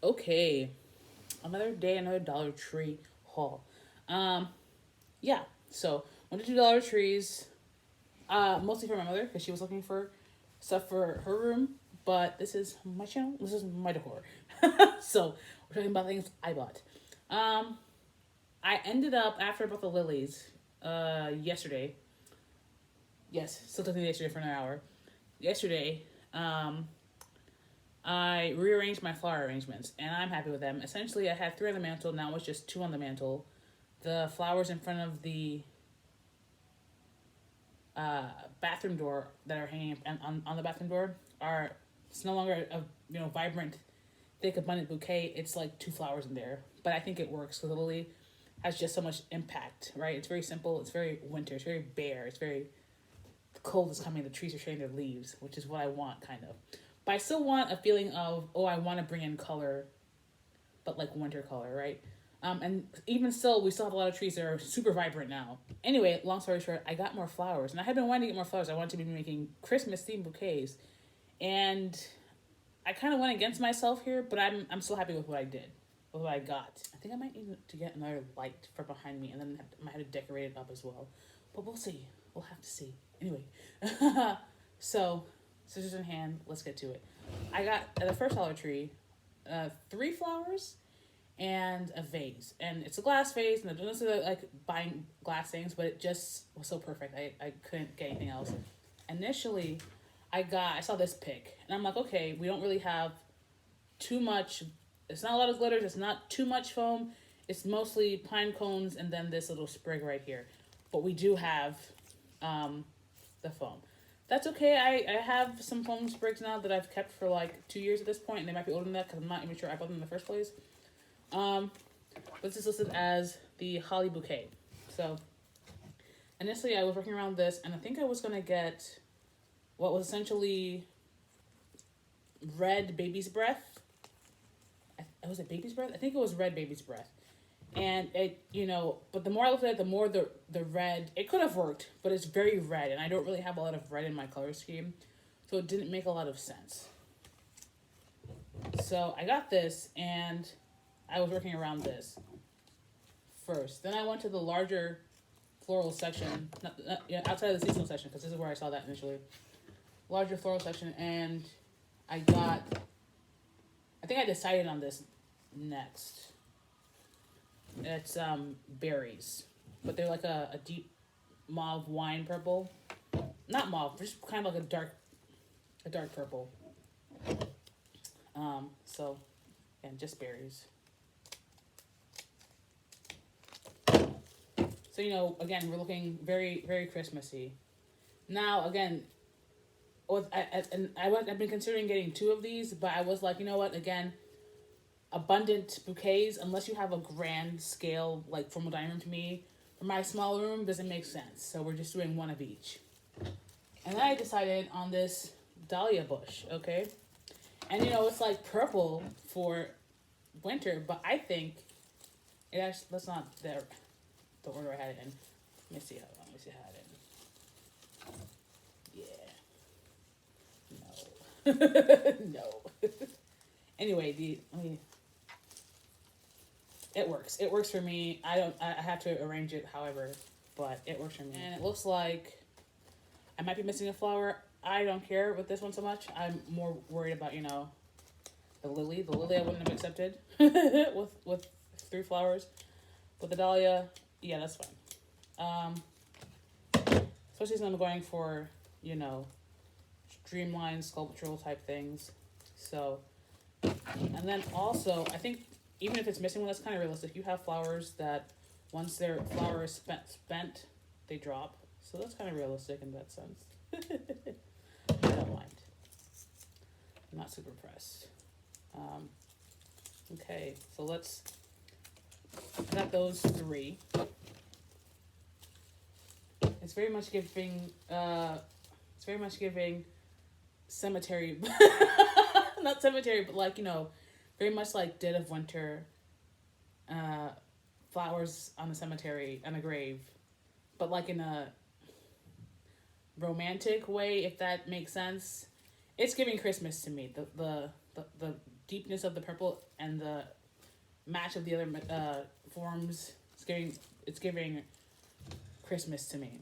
Okay, another day, another Dollar Tree haul. Um, yeah. So went to do Dollar Trees, mostly for my mother because she was looking for stuff for her room. But this is my channel. This is my decor. So we're talking about things I bought. Um, I ended up after I bought the lilies, yesterday. Yes, still took me yesterday for an hour. Yesterday, um, I rearranged my flower arrangements, and I'm happy with them. Essentially, I had three on the mantle. Now it's just two on the mantle. The flowers in front of the uh, bathroom door that are hanging on the bathroom door are, it's no longer a vibrant, thick, abundant bouquet. It's like two flowers in there, but I think it works because the lily has just so much impact. Right? It's very simple. It's very winter. It's very bare. It's very, the cold is coming. The trees are shedding their leaves, which is what I want, kind of. But I still want a feeling of, oh, I want to bring in color, but like winter color, right? And even still, we still have a lot of trees that are super vibrant now. Anyway, long story short, I got more flowers, and I had been wanting to get more flowers. I wanted to be making Christmas themed bouquets, and I kind of went against myself here, but I'm still happy with what I did, with what I got. I think I might need to get another light for behind me, and then I might have to decorate it up as well. But we'll see. We'll have to see. Anyway, so scissors in hand. Let's get to it. I got at the first Dollar Tree, three flowers and a vase, and it's a glass vase, and I don't necessarily like buying glass things, but it just was so perfect. I couldn't get anything else. Initially, I saw this pick, and I'm like, okay, we don't really have too much. It's not a lot of glitters. It's not too much foam. It's mostly pine cones and then this little sprig right here, but we do have the foam. That's okay. I have some foam sprigs now that I've kept for like 2 years at this point, and they might be older than that because I'm not even sure I bought them in the first place. But this is listed as the Holly Bouquet. So initially I was working around this, and I think I was going to get what was essentially red baby's breath. Was it baby's breath? I think it was red baby's breath. And it, but the more I looked at it, the more the red, it could have worked, but it's very red, and I don't really have a lot of red in my color scheme, so it didn't make a lot of sense. So I got this, and I was working around this first. Then I went to the larger floral section, outside of the seasonal section, because this is where I saw that initially. Larger floral section, and I think I decided on this next. It's berries, but they're like a deep mauve wine purple, not mauve, just kind of like a dark purple. So, and just berries. So again, we're looking very very Christmassy. Now again, I've been considering getting two of these, but I was like, you know what, again. Abundant bouquets, unless you have a grand scale like formal dining room, to me, for my small room, doesn't make sense. So we're just doing one of each. And then I decided on this dahlia bush, okay? And it's like purple for winter, but I think it actually, that's not the order I had it in. Let me see how I had it in. Yeah. No. Anyway, it works. It works for me. I have to arrange it however, but it works for me. And it looks like I might be missing a flower. I don't care with this one so much. I'm more worried about, the lily. The lily I wouldn't have accepted with three flowers. But the dahlia, yeah, that's fine. Especially since I'm going for, streamlined sculptural type things. So, and then also, I think even if it's missing one, that's kind of realistic. You have flowers that once their flower is spent, they drop. So that's kind of realistic in that sense. I don't mind. I'm not super pressed. Okay, so I got those three. It's very much giving cemetery, not cemetery, but like, very much like dead of winter, flowers on the cemetery, on a grave, but like in a romantic way, if that makes sense. It's giving Christmas to me. The deepness of the purple and the match of the other forms. It's giving Christmas to me.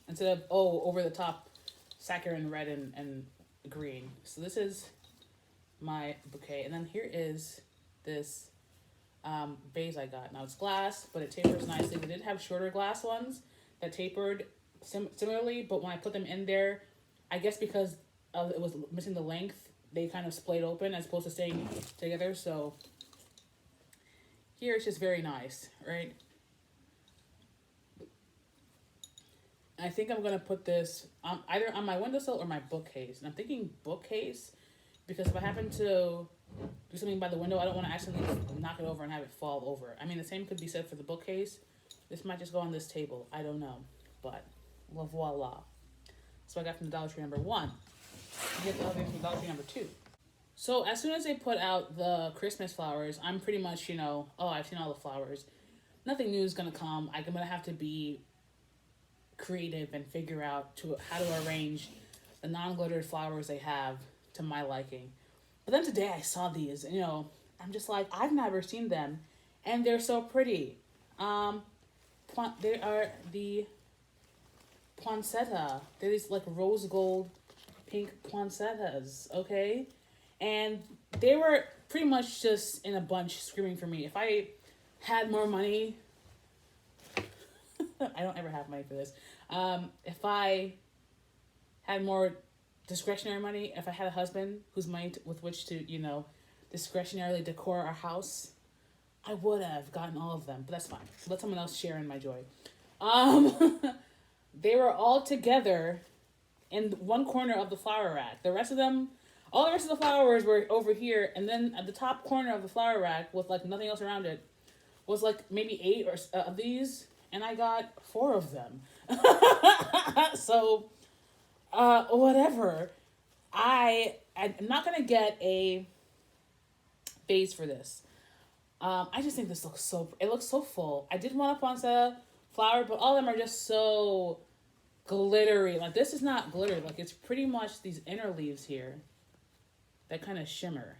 Instead of, over the top saccharine red and green. So this is my bouquet. And then here is this vase I got. Now it's glass, but it tapers nicely. They did have shorter glass ones that tapered similarly, but when I put them in there, I guess because it was missing the length, they kind of splayed open as opposed to staying together. So here it's just very nice, right? I think I'm going to put this either on my windowsill or my bookcase. And I'm thinking bookcase because if I happen to do something by the window, I don't want to accidentally knock it over and have it fall over. I mean, the same could be said for the bookcase. This might just go on this table. I don't know. But, well, voila. So I got from the Dollar Tree number 1. I get the other from Dollar Tree number 2. So as soon as they put out the Christmas flowers, I'm pretty much, I've seen all the flowers. Nothing new is going to come. I'm going to have to be creative and figure out how to arrange the non-glittered flowers they have to my liking. But then today I saw these, and I'm just like, I've never seen them, and they're so pretty. They are the poinsettia. They're these like rose gold pink poinsettias, okay? And they were pretty much just in a bunch screaming for me. If I had more money, I don't ever have money for this. If I had more discretionary money, if I had a husband whose money with which to, discretionarily decor our house, I would have gotten all of them, but that's fine. Let someone else share in my joy. They were all together in one corner of the flower rack. All the rest of the flowers were over here, and then at the top corner of the flower rack with like nothing else around it was like maybe 8 of these, and I got 4 of them. So, whatever. I'm not gonna get a base for this. I just think this looks so full. I did want a poinsettia flower, but all of them are just so glittery. Like, this is not glitter. Like, it's pretty much these inner leaves here that kind of shimmer.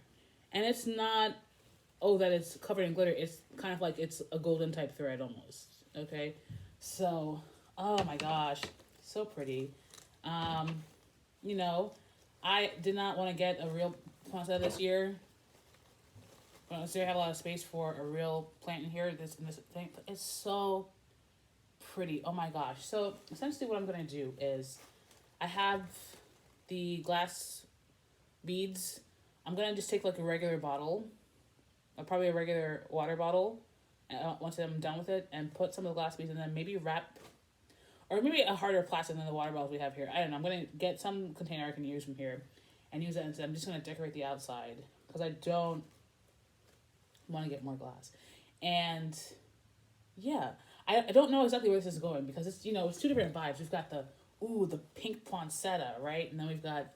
And it's not, that it's covered in glitter. It's kind of like it's a golden type thread almost. Okay? So, oh my gosh. So pretty. I did not want to get a real poinsettia this year. I don't necessarily have a lot of space for a real plant in here. This thing, it's so pretty. Oh my gosh. So essentially what I'm going to do is I have the glass beads. I'm going to just take like a regular bottle, or probably a regular water bottle, once I'm done with it, and put some of the glass beads, and then maybe wrap, or maybe a harder plastic than the water bottles we have here. I don't know. I'm going to get some container I can use from here and use it instead. I'm just going to decorate the outside because I don't want to get more glass. And yeah, I don't know exactly where this is going because it's, it's 2 different vibes. We've got the pink poinsettia, right? And then we've got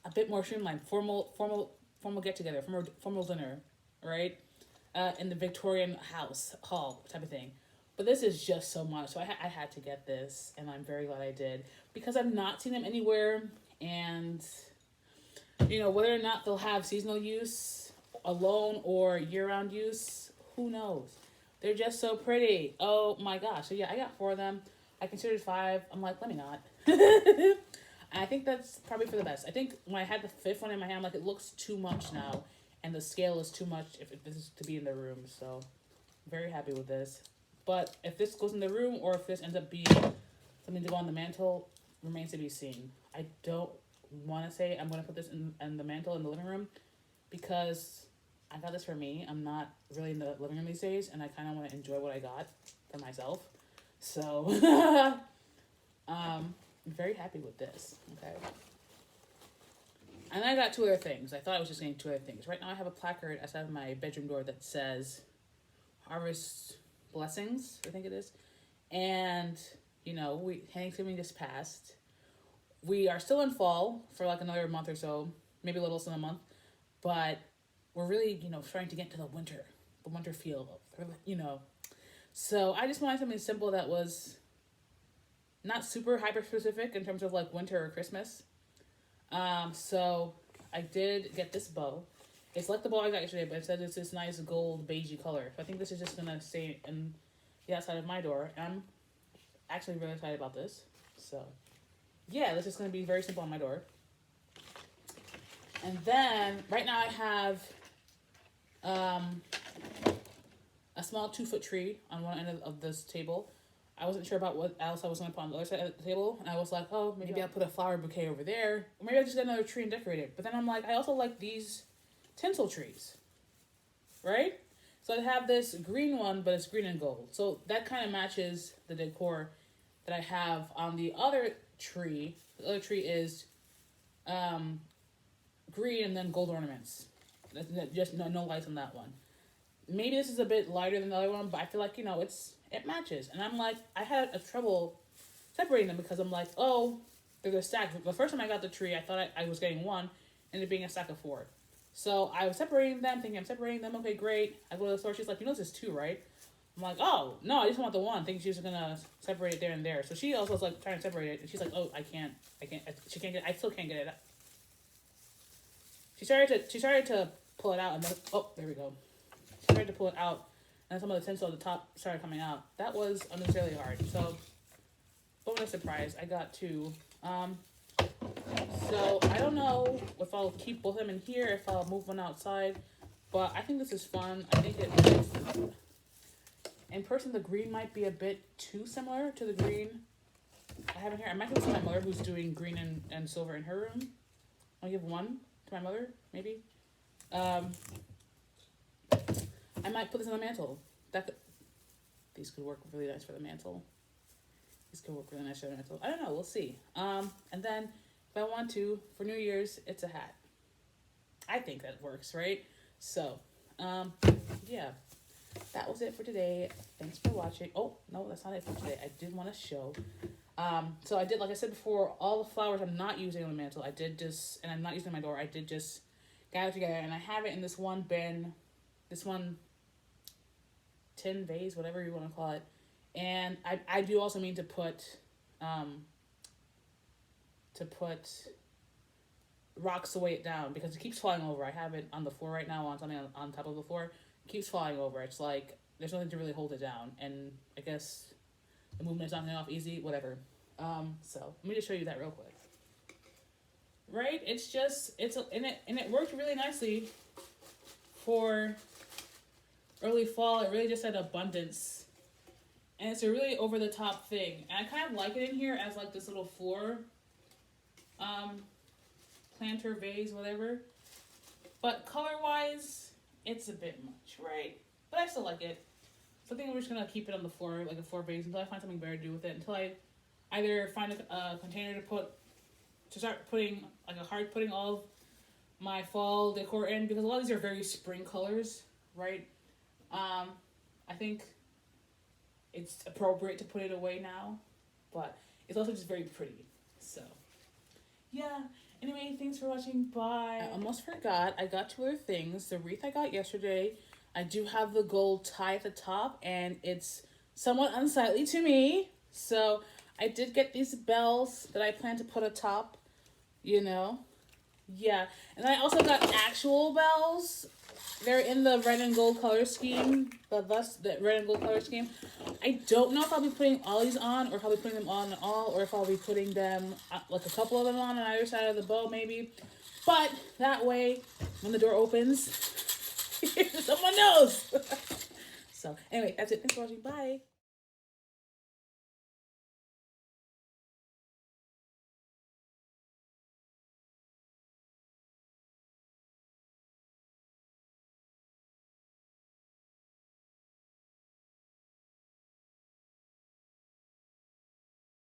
a bit more streamlined, formal get together, formal dinner, right? In the Victorian hall type of thing. But this is just so much. So I had to get this, and I'm very glad I did because I've not seen them anywhere. And, whether or not they'll have seasonal use alone or year-round use, who knows? They're just so pretty. Oh my gosh. So yeah, I got 4 of them. I considered 5. I'm like, let me not. I think that's probably for the best. I think when I had the 5th one in my hand, I'm like, it looks too much now. And the scale is too much if this is to be in the room. So very happy with this. But if this goes in the room or if this ends up being something to go on the mantle, remains to be seen. I don't want to say I'm going to put this in the mantle in the living room because I got this for me. I'm not really in the living room these days, and I kind of want to enjoy what I got for myself. So, I'm very happy with this, okay? And I got 2 other things. I thought I was just getting 2 other things. Right now I have a placard outside of my bedroom door that says Harvest Blessings, I think it is. And, Thanksgiving just passed. We are still in fall for like another month or so, maybe a little less than a month, but we're really, starting to get to the winter feel, So I just wanted something simple that was not super hyper specific in terms of like winter or Christmas. So I did get this bow. It's like the bow I got yesterday, but it said it's this nice gold beigey color. So I think this is just gonna stay in the outside of my door. And I'm actually really excited about this. So yeah, this is gonna be very simple on my door. And then right now I have a small 2-foot tree on one end of this table. I wasn't sure about what else I was going to put on the other side of the table. And I was like, oh, maybe I'll put a flower bouquet over there. Or maybe I'll just get another tree and decorate it. But then I'm like, I also like these tinsel trees. Right? So I have this green one, but it's green and gold. So that kind of matches the decor that I have on the other tree. The other tree is green and then gold ornaments. Just no lights on that one. Maybe this is a bit lighter than the other one, but I feel like, it matches. And I'm like, I had a trouble separating them because I'm like, oh, they're the stack. The first time I got the tree, I thought I was getting one, ended up being a stack of 4. So I was separating them, thinking I'm separating them. Okay, great. I go to the store. She's like, this is 2, right? I'm like, oh, no, I just want the one. Thinking she's going to separate it there and there. So she also was like trying to separate it. And she's like, oh, I still can't get it out. She started to pull it out, and then, oh, there we go. She started to pull it out, and some of the tinsel at the top started coming out. That was unnecessarily hard. So, bonus surprise, I got 2. So I don't know if I'll keep both of them in here, if I'll move one outside, but I think this is fun. I think in person, the green might be a bit too similar to the green I have in here. I might give this to my mother, who's doing green and silver in her room. I'll give one to my mother, maybe. I might put this on the mantle. These could work really nice for the mantle. These could work really nice for the mantle. I don't know. We'll see. And then if I want to, for New Year's, it's a hat. I think that works, right? So, yeah. That was it for today. Thanks for watching. Oh, no, that's not it for today. I did want to show. So I did, like I said before, all the flowers I'm not using on the mantle. I did just, and I'm not using my door. I did just gather together, and I have it in this one bin, this one tin vase, whatever you want to call it. And I do also mean to put rocks to weigh it down because it keeps falling over. I have it on the floor right now on something on top of the floor. It keeps falling over. It's like there's nothing to really hold it down, and I guess the movement's not going off easy, whatever. So let me just show you that real quick. Right? And it worked really nicely for early fall. It really just had abundance. And it's a really over the top thing. And I kind of like it in here as like this little floor planter vase, whatever. But color wise, it's a bit much, right? But I still like it. So I think we're just gonna keep it on the floor, like a floor vase, until I find something better to do with it. Until I either find a container to start putting, like a hard putting all of my fall decor in, because a lot of these are very spring colors, right? I think it's appropriate to put it away now, but it's also just very pretty. So, yeah. Anyway, thanks for watching. Bye. I almost forgot. I got 2 other things. The wreath I got yesterday. I do have the gold tie at the top, and it's somewhat unsightly to me. So I did get these bells that I plan to put atop, Yeah. And I also got actual bells. They're in the red and gold color scheme. The red and gold color scheme. I don't know if I'll be putting all these on, or if I'll be putting them on all, or if I'll be putting them, like a couple of them on either side of the bow, maybe. But that way, when the door opens, someone knows. So, anyway, that's it. Thanks for watching. Bye.